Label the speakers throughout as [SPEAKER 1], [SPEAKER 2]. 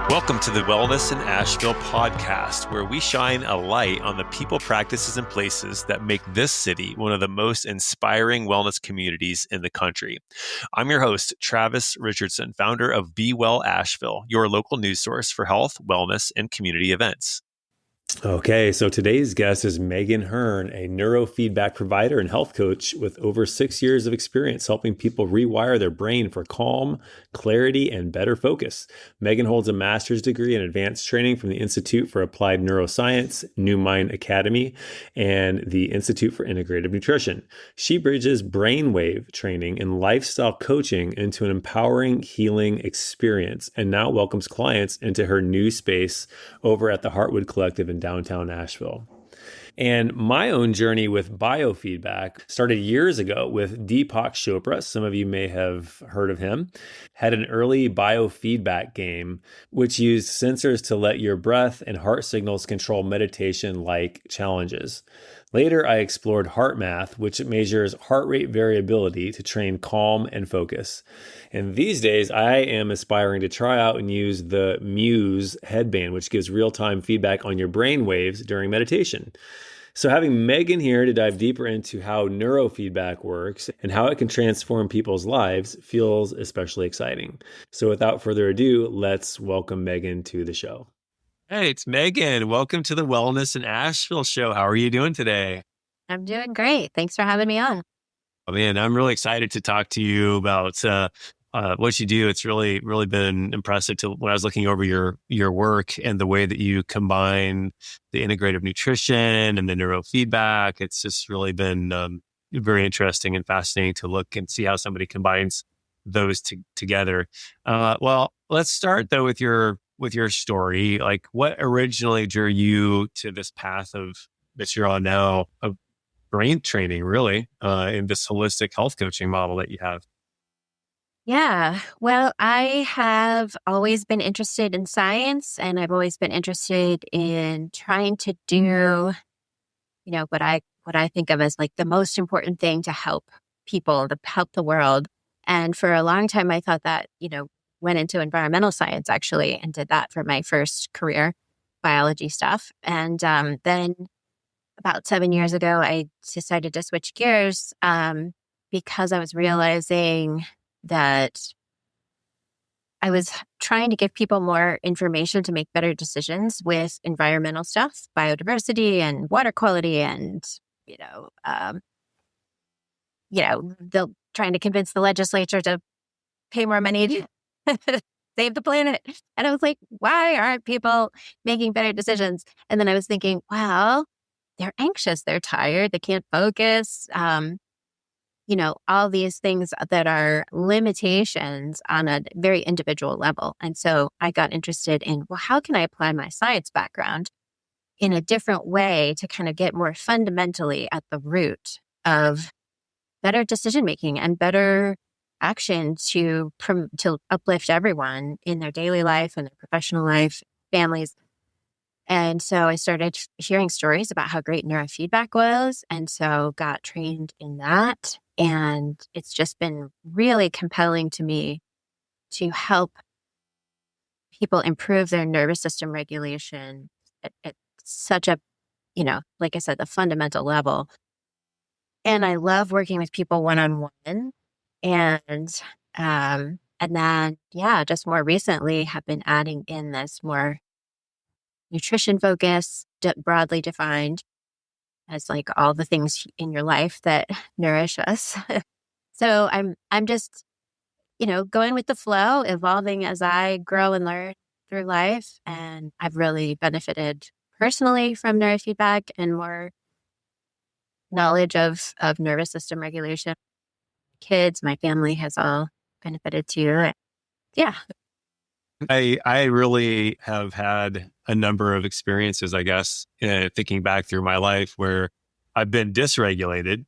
[SPEAKER 1] Welcome to the Wellness in Asheville podcast, where we shine a light on the people, practices, and places that make this city one of the most inspiring wellness communities in the country. I'm your host, Travis Richardson, founder of Be Well Asheville, your local news source for health, wellness, and community events. Okay, so today's guest is Megan Hearne, a neurofeedback provider and health coach with over 6 years of experience helping people rewire their brain for calm, clarity, and better focus. Megan holds a master's degree in advanced training from the Institute for Applied Neuroscience, NewMind Academy, and the Institute for Integrative Nutrition. She bridges brainwave training and lifestyle coaching into an empowering, healing experience, and now welcomes clients into her new space over at the Heartwood Collective in downtown Asheville. And my own journey with biofeedback started years ago with Deepak Chopra. Some of you may have heard of him. Had an early biofeedback game, which used sensors to let your breath and heart signals control meditation-like challenges. Later, I explored HeartMath, which measures heart rate variability to train calm and focus. And these days, I am aspiring to try out and use the MUSE headband, which gives real-time feedback on your brain waves during meditation. So having Megan here to dive deeper into how neurofeedback works and how it can transform people's lives feels especially exciting. So without further ado, let's welcome Megan to the show. Hey, it's Megan. Welcome to the Wellness in Asheville show. How are you doing today?
[SPEAKER 2] I'm doing great. Thanks for having me on.
[SPEAKER 1] Oh man, I'm really excited to talk to you about what you do. It's really been impressive to when I was looking over your work and the way that you combine the integrative nutrition and the neurofeedback. It's just really been very interesting and fascinating to look and see how somebody combines those together. Well, let's start though with your story. Like, what originally drew you to this path that you're on now of brain training, really, in this holistic health coaching model that you have?
[SPEAKER 2] Yeah, well, I have always been interested in science, and I've always been interested in trying to do, what I think of as like the most important thing to help people, to help the world. And for a long time, I thought that, went into environmental science actually, and did that for my first career, biology stuff. And then about 7 years ago, I decided to switch gears because I was realizing that I was trying to give people more information to make better decisions with environmental stuff, biodiversity and water quality, and they're trying to convince the legislature to pay more money to save the planet. And I was like, why aren't people making better decisions? And then I was thinking, well, they're anxious, they're tired, they can't focus. All these things that are limitations on a very individual level. And so I got interested in, well, how can I apply my science background in a different way to kind of get more fundamentally at the root of better decision-making and better action to uplift everyone in their daily life and their professional life, families. And so I started hearing stories about how great neurofeedback was. And so got trained in that. And it's just been really compelling to me to help people improve their nervous system regulation at such a, like I said, the fundamental level. And I love working with people one-on-one. And then, just more recently have been adding in this more nutrition focus, broadly defined as like all the things in your life that nourish us. So I'm just, going with the flow, evolving as I grow and learn through life. And I've really benefited personally from neurofeedback and more knowledge of nervous system regulation. Kids, my family has all benefited too. Yeah.
[SPEAKER 1] I really have had a number of experiences, I guess, thinking back through my life where I've been dysregulated.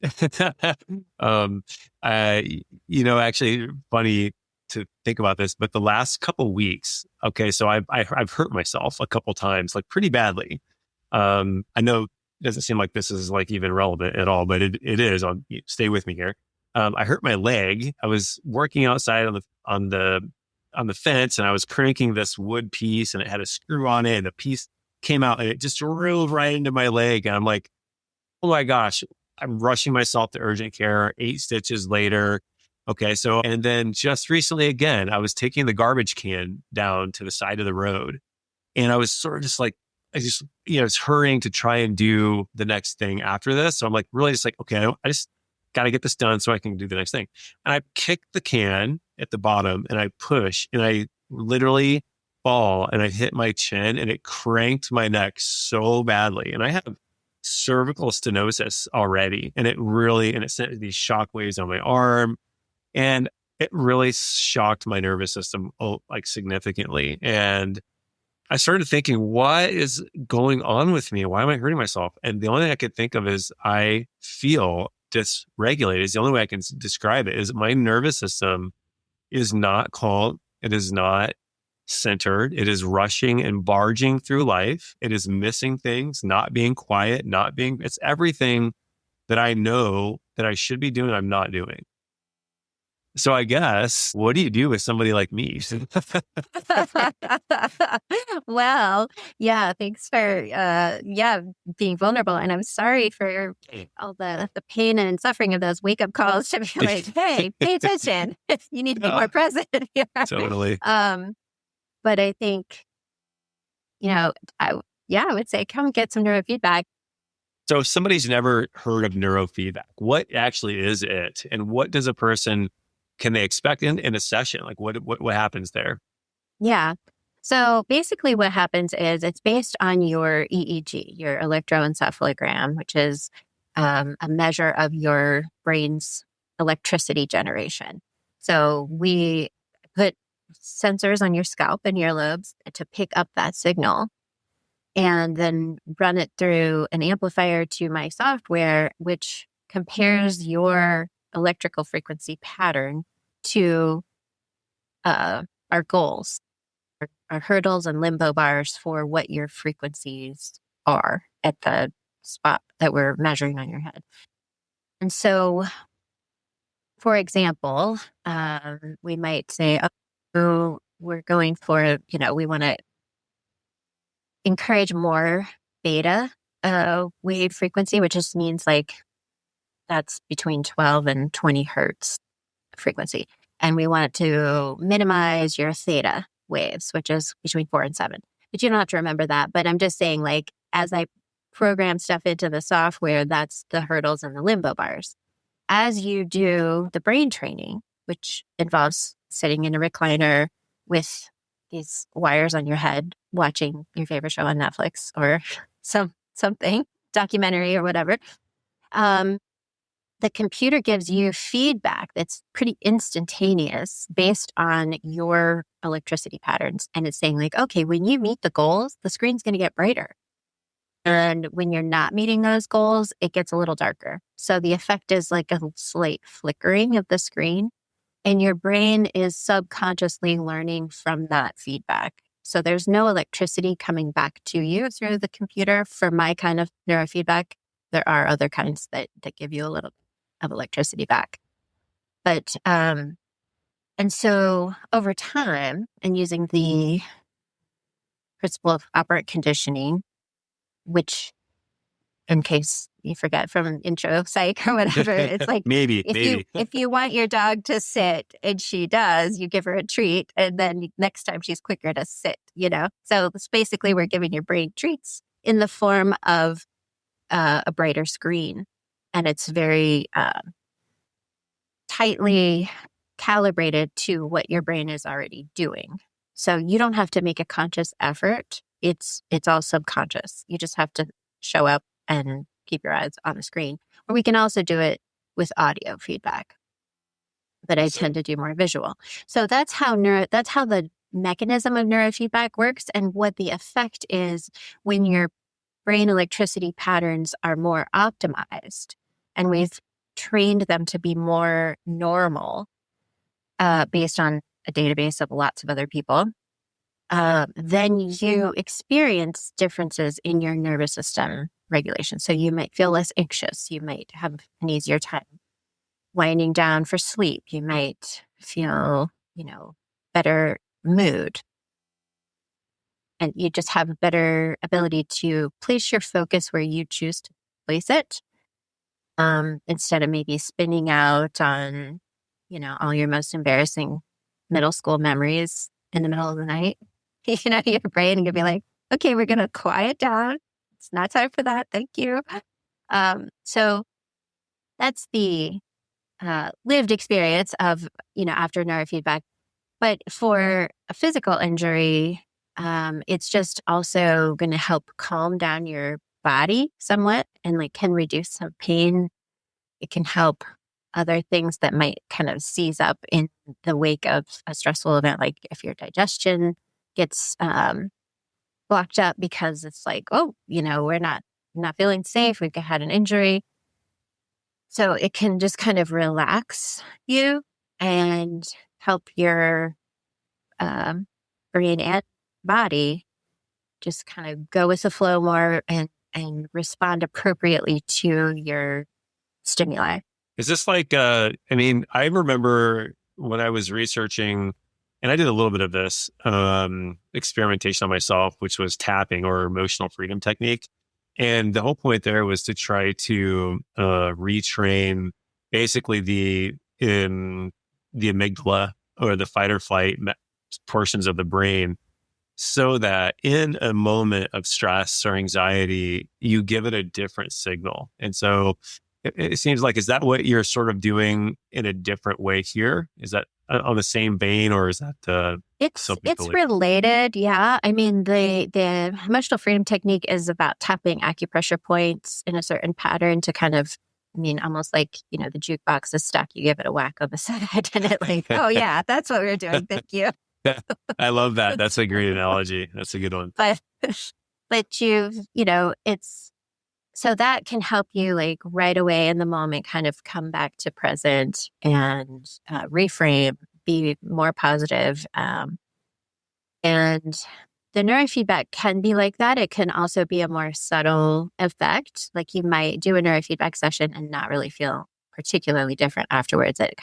[SPEAKER 1] Actually funny to think about this, but the last couple weeks, okay, so I've hurt myself a couple times, like pretty badly. I know it doesn't seem like this is like even relevant at all, but it is. Stay with me here. I hurt my leg. I was working outside on the on the fence and I was cranking this wood piece and it had a screw on it and the piece came out and it just drove right into my leg. And I'm like, oh my gosh, I'm rushing myself to urgent care, 8 stitches later. Okay. So, and then just recently again, I was taking the garbage can down to the side of the road and I was sort of just like, it's hurrying to try and do the next thing after this. So I'm like, really just like, okay, I just got to get this done so I can do the next thing. And I kick the can at the bottom and I push and I literally fall and I hit my chin and it cranked my neck so badly. And I have cervical stenosis already. And it sent these shock waves on my arm and it really shocked my nervous system like significantly. And I started thinking, what is going on with me? Why am I hurting myself? And the only thing I could think of is I feel dysregulated. It's the only way I can describe it is my nervous system is not calm. It is not centered. It is rushing and barging through life. It is missing things, not being quiet, it's everything that I know that I should be doing, I'm not doing. So I guess, what do you do with somebody like me?
[SPEAKER 2] Well, yeah, thanks for being vulnerable. And I'm sorry for all the pain and suffering of those wake-up calls to be like, hey, pay attention. You need to be more present.
[SPEAKER 1] Totally.
[SPEAKER 2] But I think, I would say come get some neurofeedback.
[SPEAKER 1] So if somebody's never heard of neurofeedback, what actually is it? And what does a person can they expect in a session? Like what happens there?
[SPEAKER 2] Yeah. So basically what happens is it's based on your EEG, your electroencephalogram, which is a measure of your brain's electricity generation. So we put sensors on your scalp and earlobes to pick up that signal and then run it through an amplifier to my software, which compares your electrical frequency pattern to our goals, our hurdles and limbo bars for what your frequencies are at the spot that we're measuring on your head. And so, for example, we might say, oh, we're going for, we want to encourage more beta wave frequency, which just means like that's between 12 and 20 hertz frequency. And we want to minimize your theta waves, which is between 4 and 7. But you don't have to remember that. But I'm just saying, like, as I program stuff into the software, that's the hurdles and the limbo bars. As you do the brain training, which involves sitting in a recliner with these wires on your head, watching your favorite show on Netflix or something, documentary or whatever, the computer gives you feedback that's pretty instantaneous based on your electricity patterns. And it's saying like, okay, when you meet the goals, the screen's going to get brighter. And when you're not meeting those goals, it gets a little darker. So the effect is like a slight flickering of the screen. And your brain is subconsciously learning from that feedback. So there's no electricity coming back to you through the computer. For my kind of neurofeedback, there are other kinds that give you a little of electricity back. But, and so over time and using the principle of operant conditioning, which in case you forget from intro psych or whatever, it's like,
[SPEAKER 1] maybe.
[SPEAKER 2] If you want your dog to sit and she does, you give her a treat. And then next time she's quicker to sit, So it's basically we're giving your brain treats in the form of a brighter screen. And it's very tightly calibrated to what your brain is already doing. So you don't have to make a conscious effort. It's all subconscious. You just have to show up and keep your eyes on the screen. Or we can also do it with audio feedback. But I tend to do more visual. So that's how the mechanism of neurofeedback works and what the effect is when your brain electricity patterns are more optimized and we've trained them to be more normal based on a database of lots of other people, then you experience differences in your nervous system regulation. So you might feel less anxious. You might have an easier time winding down for sleep. You might feel, better mood. And you just have a better ability to place your focus where you choose to place it, instead of maybe spinning out on, all your most embarrassing middle school memories in the middle of the night. Your brain can be like, okay, we're going to quiet down. It's not time for that. Thank you. So that's the lived experience of, after neurofeedback. But for a physical injury, it's just also going to help calm down your body somewhat and can reduce some pain. It can help other things that might kind of seize up in the wake of a stressful event, like if your digestion gets blocked up because it's like, oh, we're not feeling safe. We've had an injury. So it can just kind of relax you and help your brain and body just kind of go with the flow more and respond appropriately to your stimuli.
[SPEAKER 1] Is this like, I remember when I was researching, and I did a little bit of this experimentation on myself, which was tapping or emotional freedom technique. And the whole point there was to try to retrain basically the amygdala or the fight or flight portions of the brain, so that in a moment of stress or anxiety, you give it a different signal. And so it seems like, is that what you're sort of doing in a different way here? Is that on the same vein, or is that
[SPEAKER 2] it's related? Yeah. I mean, the emotional freedom technique is about tapping acupressure points in a certain pattern to kind of, almost like, the jukebox is stuck. You give it a whack on the side and it oh yeah, that's what we're doing. Thank you.
[SPEAKER 1] I love that. That's a great analogy. That's a good one.
[SPEAKER 2] But it's, so that can help you right away in the moment kind of come back to present and reframe, be more positive. And the neurofeedback can be like that. It can also be a more subtle effect. Like you might do a neurofeedback session and not really feel particularly different afterwards. It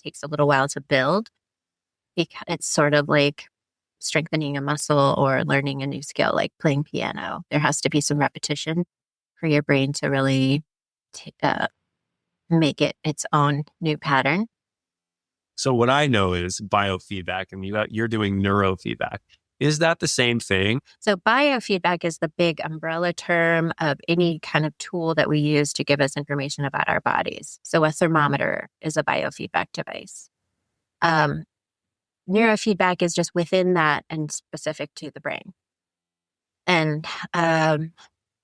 [SPEAKER 2] takes a little while to build. It's sort of like strengthening a muscle or learning a new skill, like playing piano. There has to be some repetition for your brain to really make it its own new pattern.
[SPEAKER 1] So what I know is biofeedback, and you're doing neurofeedback. Is that the same thing?
[SPEAKER 2] So biofeedback is the big umbrella term of any kind of tool that we use to give us information about our bodies. So a thermometer is a biofeedback device. Neurofeedback is just within that and specific to the brain. And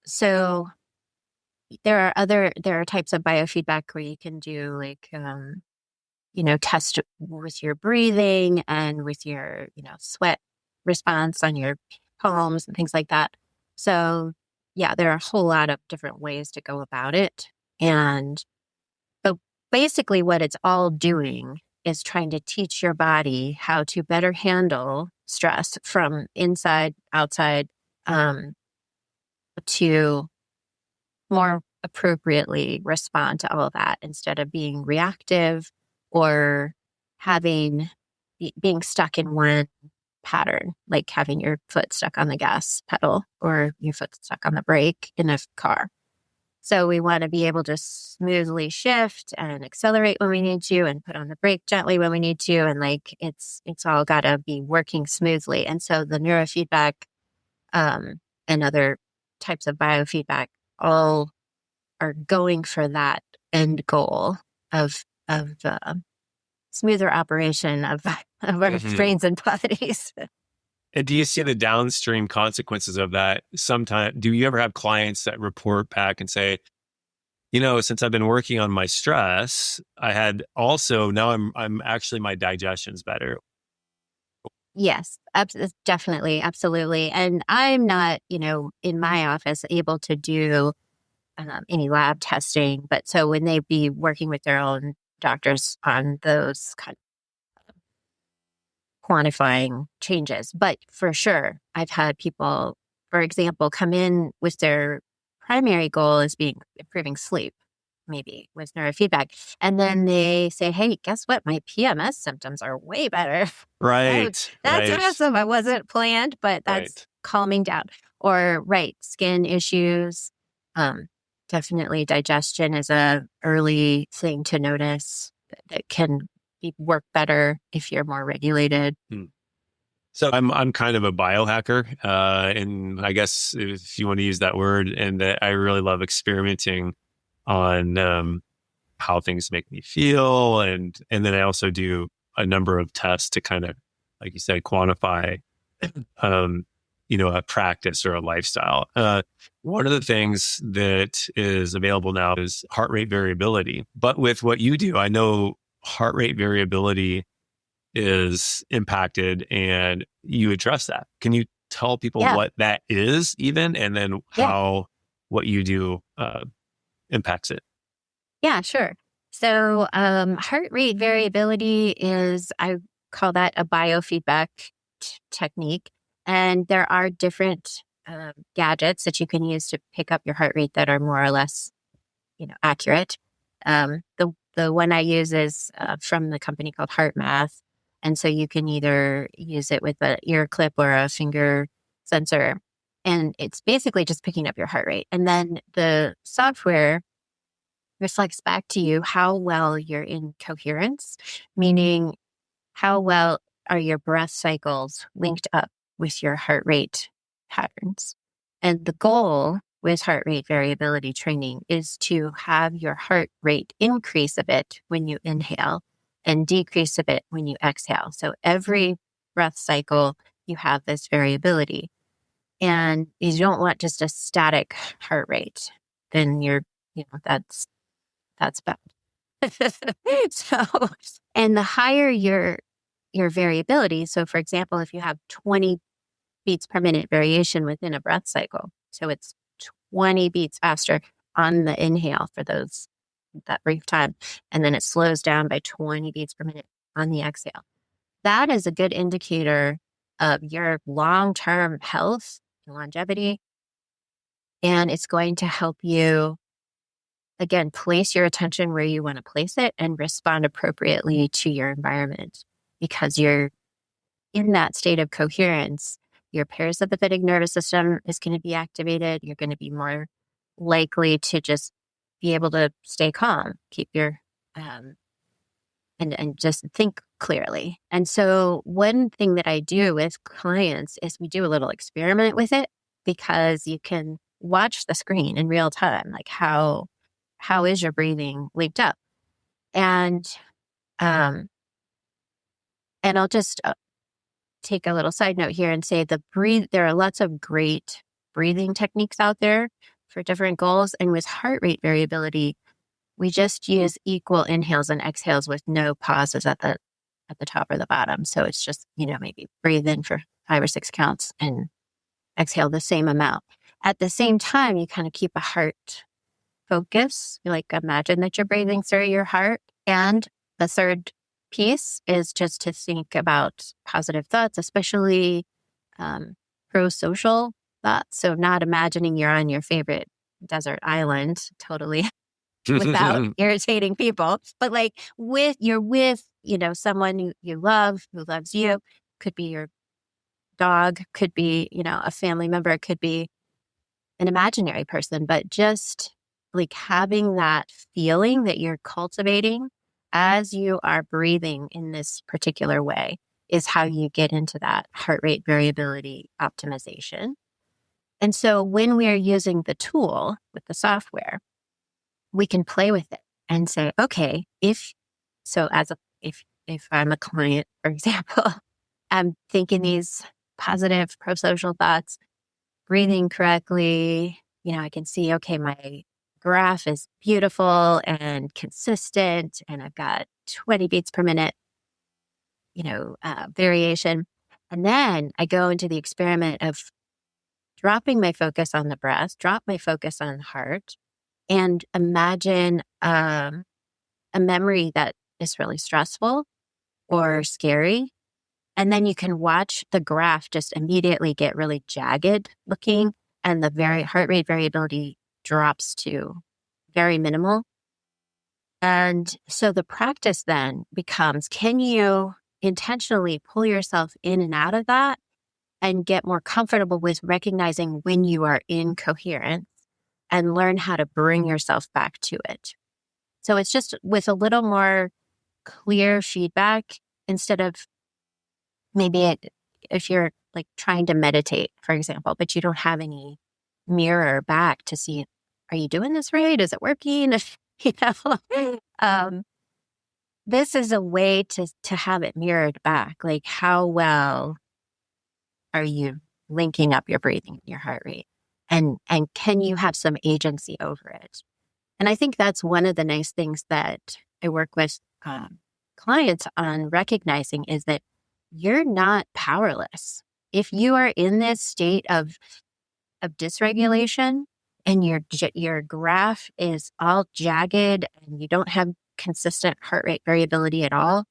[SPEAKER 2] so there are types of biofeedback where you can do test with your breathing and with your, sweat response on your palms and things like that. So yeah, there are a whole lot of different ways to go about it. But basically what it's all doing is trying to teach your body how to better handle stress from inside, outside, to more appropriately respond to all of that instead of being reactive or being stuck in one pattern, like having your foot stuck on the gas pedal or your foot stuck on the brake in a car. So we want to be able to smoothly shift and accelerate when we need to and put on the brake gently when we need to. And it's all got to be working smoothly. And so the neurofeedback and other types of biofeedback all are going for that end goal of smoother operation of our brains and bodies.
[SPEAKER 1] And do you see the downstream consequences of that? Sometimes, do you ever have clients that report back and say, since I've been working on my stress, I had also, now I'm actually, my digestion's better.
[SPEAKER 2] Yes, definitely. Absolutely. And I'm not, in my office able to do any lab testing, but so when they be working with their own doctors on those kind of quantifying changes. But for sure, I've had people, for example, come in with their primary goal as being improving sleep. maybe with neurofeedback. And then they say, hey, guess what? My PMS symptoms are way better.
[SPEAKER 1] Right.
[SPEAKER 2] That's
[SPEAKER 1] Right.
[SPEAKER 2] awesome. I wasn't planned, but that's
[SPEAKER 1] Right.
[SPEAKER 2] calming down. Or skin issues. Definitely digestion is a early thing to notice that can work better if you're more regulated.
[SPEAKER 1] So I'm kind of a biohacker, and I guess if you want to use that word, and I really love experimenting on how things make me feel, and then I also do a number of tests to kind of, like you said, quantify, a practice or a lifestyle. One of the things that is available now is heart rate variability. But with what you do, I know heart rate variability is impacted and you address that. Can you tell people
[SPEAKER 2] Yeah.
[SPEAKER 1] what that is even, and then how what you do impacts it?
[SPEAKER 2] Yeah, sure. So heart rate variability is, I call that a biofeedback technique. And there are different gadgets that you can use to pick up your heart rate that are more or less, accurate. The one I use is from the company called HeartMath. And so you can either use it with an ear clip or a finger sensor. And it's basically just picking up your heart rate. And then the software reflects back to you how well you're in coherence, meaning how well are your breath cycles linked up with your heart rate patterns. And the goal with heart rate variability training is to have your heart rate increase a bit when you inhale and decrease a bit when you exhale. So every breath cycle, you have this variability. And you don't want just a static heart rate. Then that's bad. So, and the higher your variability, so for example, if you have 20 beats per minute variation within a breath cycle, so it's 20 beats faster on the inhale for that brief time, and then it slows down by 20 beats per minute on the exhale. That is a good indicator of your long-term health and longevity, and it's going to help you, again, place your attention where you want to place it and respond appropriately to your environment. Because you're in that state of coherence, your parasympathetic nervous system is going to be activated. You're going to be more likely to just be able to stay calm, keep your, and just think clearly. And so one thing that I do with clients is we do a little experiment with it, because you can watch the screen in real time, like how is your breathing linked up? And I'll just take a little side note here and say there are lots of great breathing techniques out there for different goals. And with heart rate variability, we just use equal inhales and exhales with no pauses at the top or the bottom. So it's just, maybe breathe in for 5 or 6 counts and exhale the same amount. At the same time, you kind of keep a heart focus. You imagine that you're breathing through your heart. And the third piece is just to think about positive thoughts, especially pro-social thoughts. So not imagining you're on your favorite desert island totally without irritating people, but you're with, someone you love, who loves you. Could be your dog, could be, a family member, it could be an imaginary person, but just having that feeling that you're cultivating as you are breathing in this particular way is how you get into that heart rate variability optimization. And so when we are using the tool with the software, we can play with it and say, okay, if I'm a client, for example, I'm thinking these positive pro-social thoughts, breathing correctly, I can see, okay, my graph is beautiful and consistent, and I've got 20 beats per minute, variation. And then I go into the experiment of dropping my focus on the breath, drop my focus on the heart, and imagine a memory that is really stressful or scary. And then you can watch the graph just immediately get really jagged looking, and the heart rate variability drops to very minimal. And so the practice then becomes, can you intentionally pull yourself in and out of that and get more comfortable with recognizing when you are in coherence and learn how to bring yourself back to it? So it's just with a little more clear feedback instead of if you're like trying to meditate, for example, but you don't have any mirror back to see, are you doing this right? Is it working? You know, this is a way to have it mirrored back. Like, how well are you linking up your breathing and your heart rate? And can you have some agency over it? And I think that's one of the nice things that I work with clients on recognizing is that you're not powerless. If you are in this state of dysregulation and your graph is all jagged and you don't have consistent heart rate variability at all,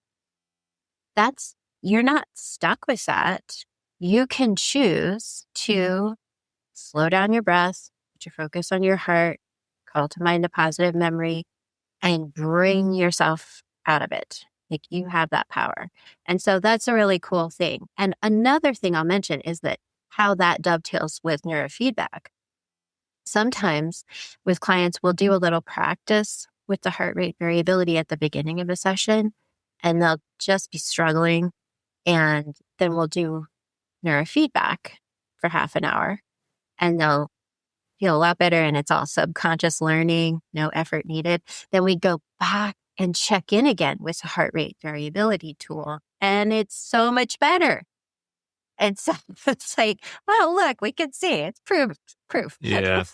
[SPEAKER 2] you're not stuck with that. You can choose to slow down your breath, put your focus on your heart, call to mind a positive memory, and bring yourself out of it. Like, you have that power. And so that's a really cool thing. And another thing I'll mention is that how that dovetails with neurofeedback. Sometimes with clients, we'll do a little practice with the heart rate variability at the beginning of a session, and they'll just be struggling. And then we'll do neurofeedback for half an hour, and they'll feel a lot better, and it's all subconscious learning, no effort needed. Then we go back and check in again with the heart rate variability tool, and it's so much better. And so it's like, well, look, we can see it's proof.
[SPEAKER 1] Yeah.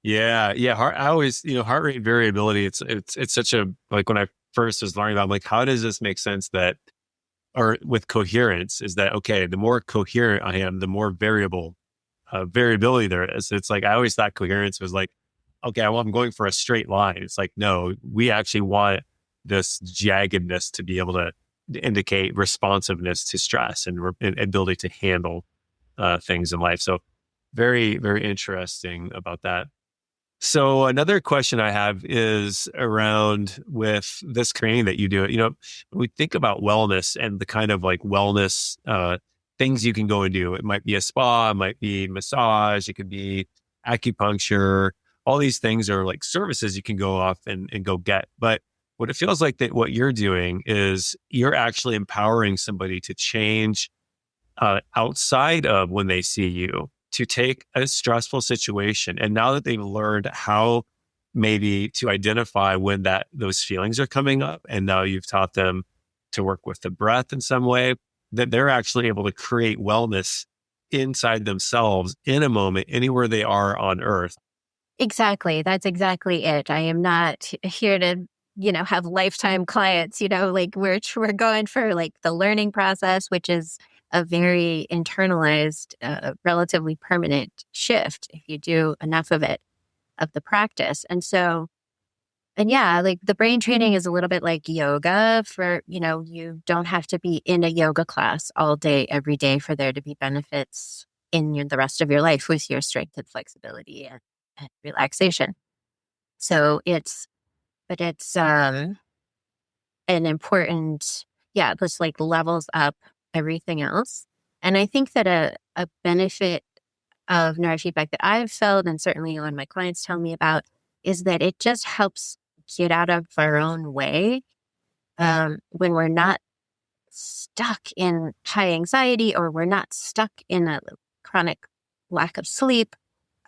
[SPEAKER 1] Yeah. I always, heart rate variability, it's such a, like, when I first was learning about, I'm like, how does this make sense or with coherence is that, okay, the more coherent I am, the more variability there is. It's like, I always thought coherence was like, okay, I'm going for a straight line. It's like, no, we actually want this jaggedness to be able to indicate responsiveness to stress and ability to handle things in life. So very, very interesting about that. So another question I have is around with this training that you do. When we think about wellness and the kind of like wellness things you can go and do, it might be a spa, it might be massage, it could be acupuncture. All these things are like services you can go off and go get. But what it feels like that what you're doing is you're actually empowering somebody to change outside of when they see you, to take a stressful situation. And now that they've learned how maybe to identify when those feelings are coming up, and now you've taught them to work with the breath in some way, that they're actually able to create wellness inside themselves in a moment, anywhere they are on earth.
[SPEAKER 2] Exactly. That's exactly it. I am not here to, have lifetime clients, like we're going for like the learning process, which is a very internalized, relatively permanent shift if you do enough of the practice. And yeah, like the brain training is a little bit like yoga for, you don't have to be in a yoga class all day, every day for there to be benefits in the rest of your life with your strength and flexibility and relaxation. So it's an important, this like levels up everything else. And I think that a benefit of neurofeedback that I've felt, and certainly a lot of my clients tell me about, is that it just helps get out of our own way when we're not stuck in high anxiety, or we're not stuck in a chronic lack of sleep.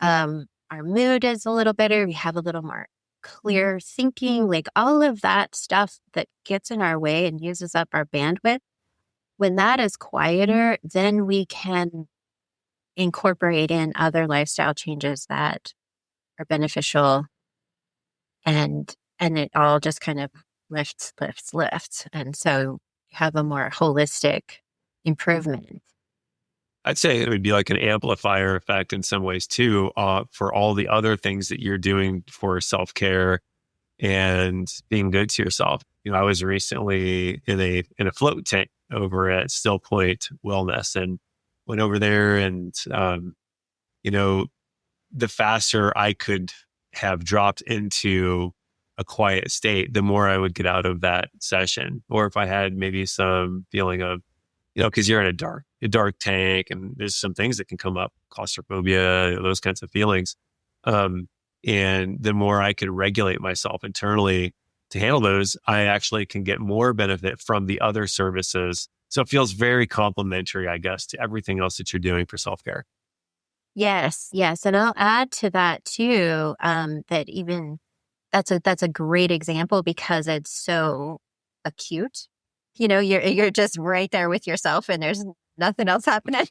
[SPEAKER 2] Our mood is a little better. We have a little more clear thinking, like all of that stuff that gets in our way and uses up our bandwidth. When that is quieter, then we can incorporate in other lifestyle changes that are beneficial, and it all just kind of lifts. And so you have a more holistic improvement.
[SPEAKER 1] I'd say it would be like an amplifier effect in some ways too, for all the other things that you're doing for self-care and being good to yourself. I was recently in a float tank over at Still Point Wellness, and went over there, and the faster I could have dropped into a quiet state, the more I would get out of that session. Or if I had maybe some feeling of, because you're in a dark tank, and there's some things that can come up, claustrophobia, those kinds of feelings. And the more I could regulate myself internally to handle those, I actually can get more benefit from the other services. So it feels very complementary, I guess, to everything else that you're doing for self-care.
[SPEAKER 2] Yes. And I'll add to that too, that even that's a great example because it's so acute. You're just right there with yourself and there's nothing else happening.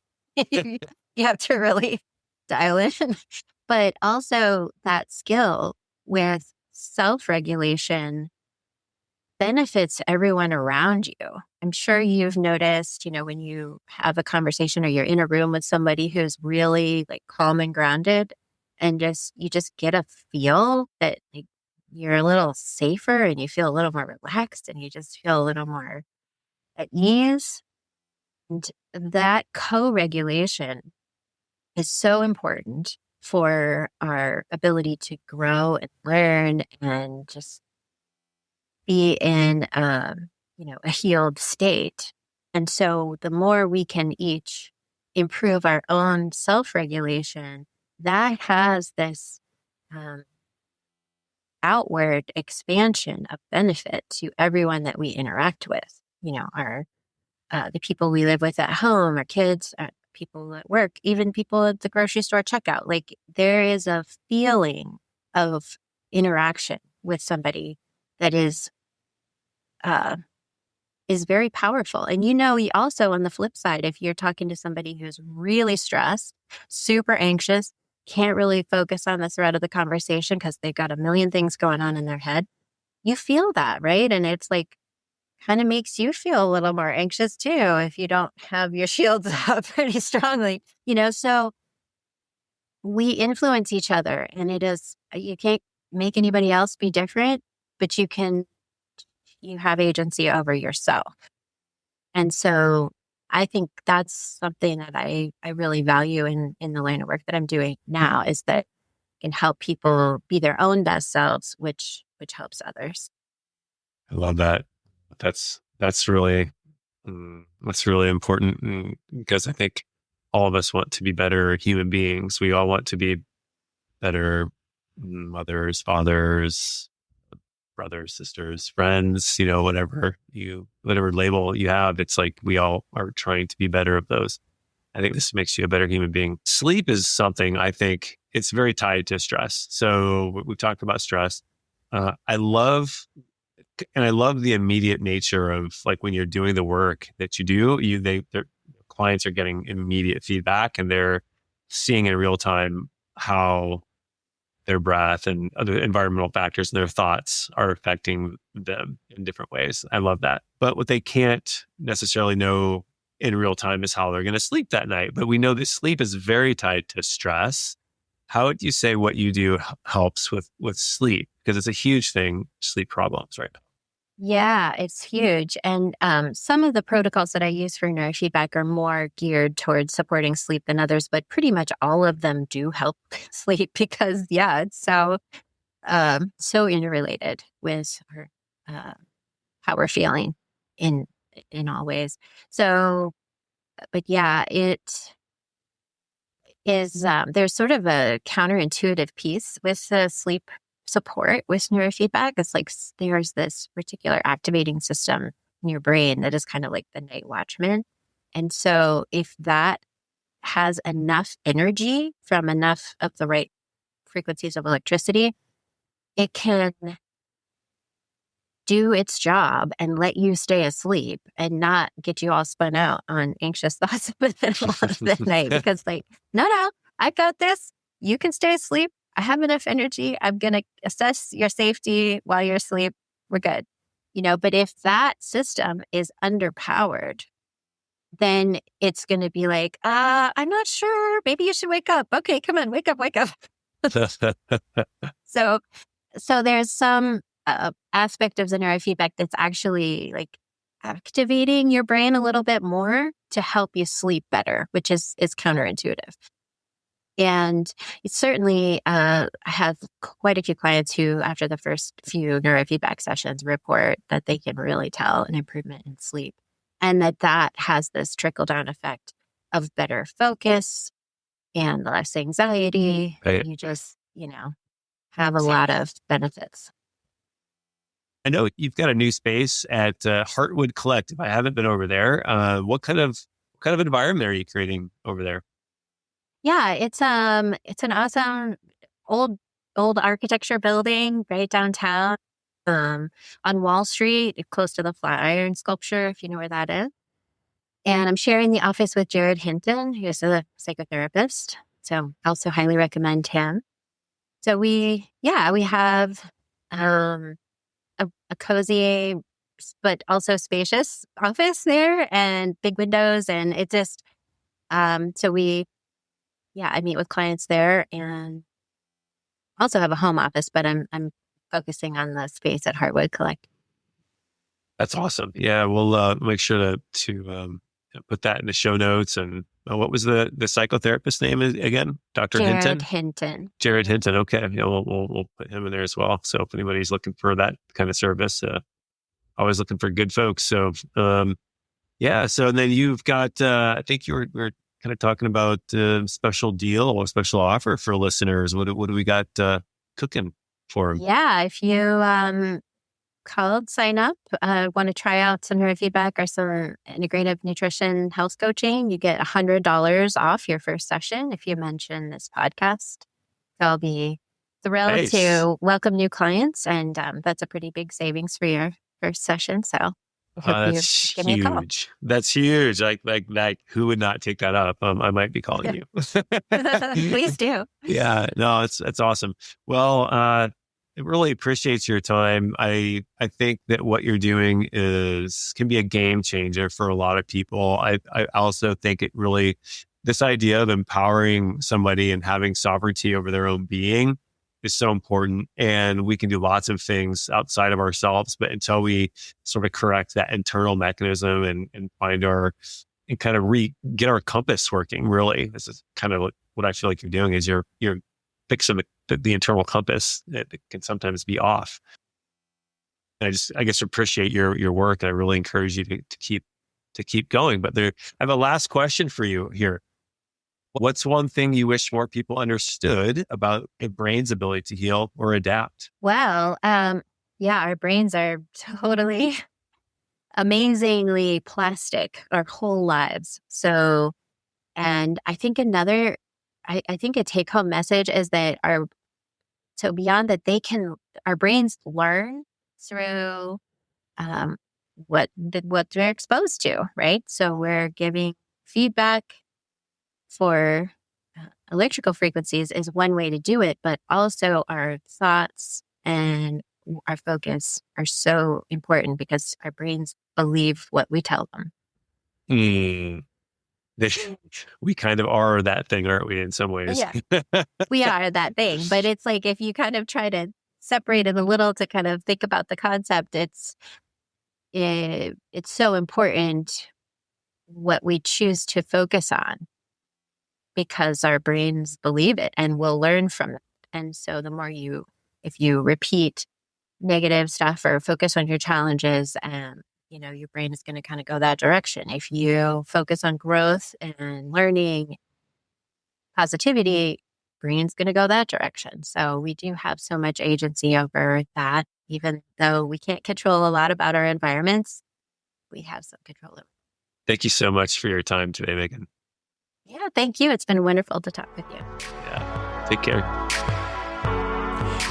[SPEAKER 2] You have to really dial in. But also that skill with self-regulation benefits everyone around you. I'm sure you've noticed, when you have a conversation or you're in a room with somebody who's really like calm and grounded, and you just get a feel that like you're a little safer and you feel a little more relaxed and you just feel a little more at ease. And that co-regulation is so important for our ability to grow and learn and just be in, a healed state. And so the more we can each improve our own self-regulation, that has this outward expansion of benefit to everyone that we interact with. The people we live with at home, our kids, people at work, even people at the grocery store checkout. Like there is a feeling of interaction with somebody that is very powerful. And we also, on the flip side, if you're talking to somebody who's really stressed, super anxious, can't really focus on the thread of the conversation because they've got a million things going on in their head, you feel that, right? And it's like, kind of makes you feel a little more anxious too if you don't have your shields up pretty strongly, so we influence each other, and you can't make anybody else be different, but you have agency over yourself. And so I think that's something that I really value in the line of work that I'm doing now, is that I can help people be their own best selves, which helps others.
[SPEAKER 1] I love that. That's really important, because I think all of us want to be better human beings. We all want to be better mothers, fathers, brothers, sisters, friends, whatever label you have. It's like we all are trying to be better of those. I think this makes you a better human being. Sleep is something, I think it's very tied to stress. So we've talked about stress. I love the immediate nature of like when you're doing the work that you do, their clients are getting immediate feedback and they're seeing in real time how their breath and other environmental factors and their thoughts are affecting them in different ways. I love that. But what they can't necessarily know in real time is how they're going to sleep that night. But we know that sleep is very tied to stress. How would you say what you do helps with sleep? Because it's a huge thing, sleep problems, right?
[SPEAKER 2] Yeah, it's huge. And some of the protocols that I use for neurofeedback are more geared towards supporting sleep than others, but pretty much all of them do help sleep because, it's so interrelated with how we're feeling in all ways. So, but it is, there's sort of a counterintuitive piece with the sleep support with neurofeedback. It's like there's this particular activating system in your brain that is kind of like the night watchman. And so if that has enough energy from enough of the right frequencies of electricity, it can do its job and let you stay asleep and not get you all spun out on anxious thoughts in the middle of the night. Because no, I got this. You can stay asleep. I have enough energy. I'm going to assess your safety while you're asleep. We're good. But if that system is underpowered, then it's going to be like, I'm not sure. Maybe you should wake up. Okay, come on, wake up. So there's some aspect of the neurofeedback that's actually like activating your brain a little bit more to help you sleep better, which is counterintuitive. And it's certainly, I have quite a few clients who, after the first few neurofeedback sessions, report that they can really tell an improvement in sleep, and that has this trickle-down effect of better focus and less anxiety.
[SPEAKER 1] Right.
[SPEAKER 2] You just, have a lot of benefits.
[SPEAKER 1] I know you've got a new space at Heartwood Collective. I haven't been over there. What kind of environment are you creating over there?
[SPEAKER 2] Yeah, it's an awesome old architecture building right downtown, on Wall Street, close to the Flatiron sculpture, if you know where that is. And I'm sharing the office with Jared Hinton, who's a psychotherapist. So I also highly recommend him. So we have a cozy but also spacious office there, and big windows, and it just I meet with clients there, and also have a home office, but I'm focusing on the space at Heartwood Collective.
[SPEAKER 1] That's awesome. Yeah, we'll make sure to put that in the show notes. And what was the psychotherapist name again? Dr.
[SPEAKER 2] Jared
[SPEAKER 1] Hinton? Jared Hinton. Okay. Yeah, we'll put him in there as well. So if anybody's looking for that kind of service, always looking for good folks. So, yeah. So then you've got, I think we were kind of talking about special deal or special offer for listeners. What do we got cooking for them?
[SPEAKER 2] Yeah. If you sign up, want to try out some neurofeedback or some integrative nutrition health coaching, you get $100 off your first session if you mention this podcast. So I'll be thrilled to welcome new clients, and that's a pretty big savings for your first session. So
[SPEAKER 1] that's
[SPEAKER 2] give me a call.
[SPEAKER 1] That's huge. Like who would not take that up? I might be calling you.
[SPEAKER 2] Please do.
[SPEAKER 1] Yeah, no, it's awesome. Well, I really appreciate your time. I think that what you're doing can be a game changer for a lot of people. I also think it really, this idea of empowering somebody and having sovereignty over their own being is so important. And we can do lots of things outside of ourselves, but until we sort of correct that internal mechanism and find and kind of get our compass working, really, this is kind of what I feel like you're doing is you're fixing the internal compass that can sometimes be off. And I guess appreciate your work, and I really encourage you to keep going. But I have a last question for you here. What's one thing you wish more people understood about a brain's ability to heal or adapt?
[SPEAKER 2] Well, our brains are totally amazingly plastic our whole lives. So, and I think I think a take-home message is that beyond that, our brains learn through what they're exposed to, right? So we're giving feedback for electrical frequencies is one way to do it, but also our thoughts and our focus are so important because our brains believe what we tell them.
[SPEAKER 1] We kind of are that thing, aren't we, in some ways?
[SPEAKER 2] Yeah, we are that thing. But it's like, if you kind of try to separate it a little to kind of think about the concept, it's so important what we choose to focus on, because our brains believe it and will learn from it. And so the more if you repeat negative stuff or focus on your challenges, your brain is going to kind of go that direction. If you focus on growth and learning, positivity, brain's going to go that direction. So we do have so much agency over that, even though we can't control a lot about our environments, we have some control over it.
[SPEAKER 1] Thank you so much for your time today, Megan.
[SPEAKER 2] Yeah, thank you. It's been wonderful to talk with you.
[SPEAKER 1] Yeah, take care.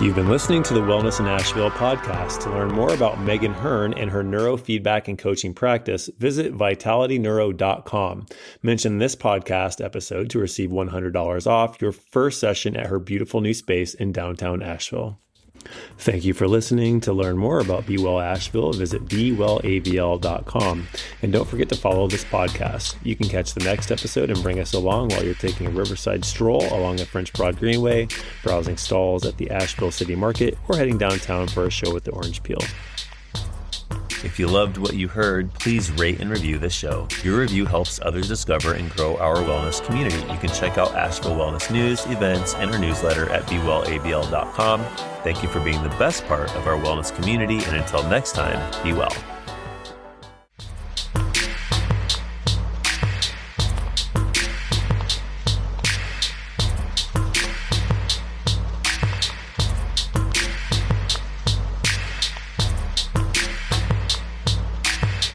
[SPEAKER 1] You've been listening to the Wellness in Asheville podcast. To learn more about Megan Hearne and her neurofeedback and coaching practice, visit vitalityneuro.com. Mention this podcast episode to receive $100 off your first session at her beautiful new space in downtown Asheville. Thank you for listening. To learn more about Be Well Asheville, visit bewellavl.com. And don't forget to follow this podcast. You can catch the next episode and bring us along while you're taking a riverside stroll along the French Broad Greenway, browsing stalls at the Asheville City Market, or heading downtown for a show with the Orange Peel. If you loved what you heard, please rate and review this show. Your review helps others discover and grow our wellness community. You can check out Asheville Wellness news, events, and our newsletter at bewellabl.com. Thank you for being the best part of our wellness community, and until next time, be well.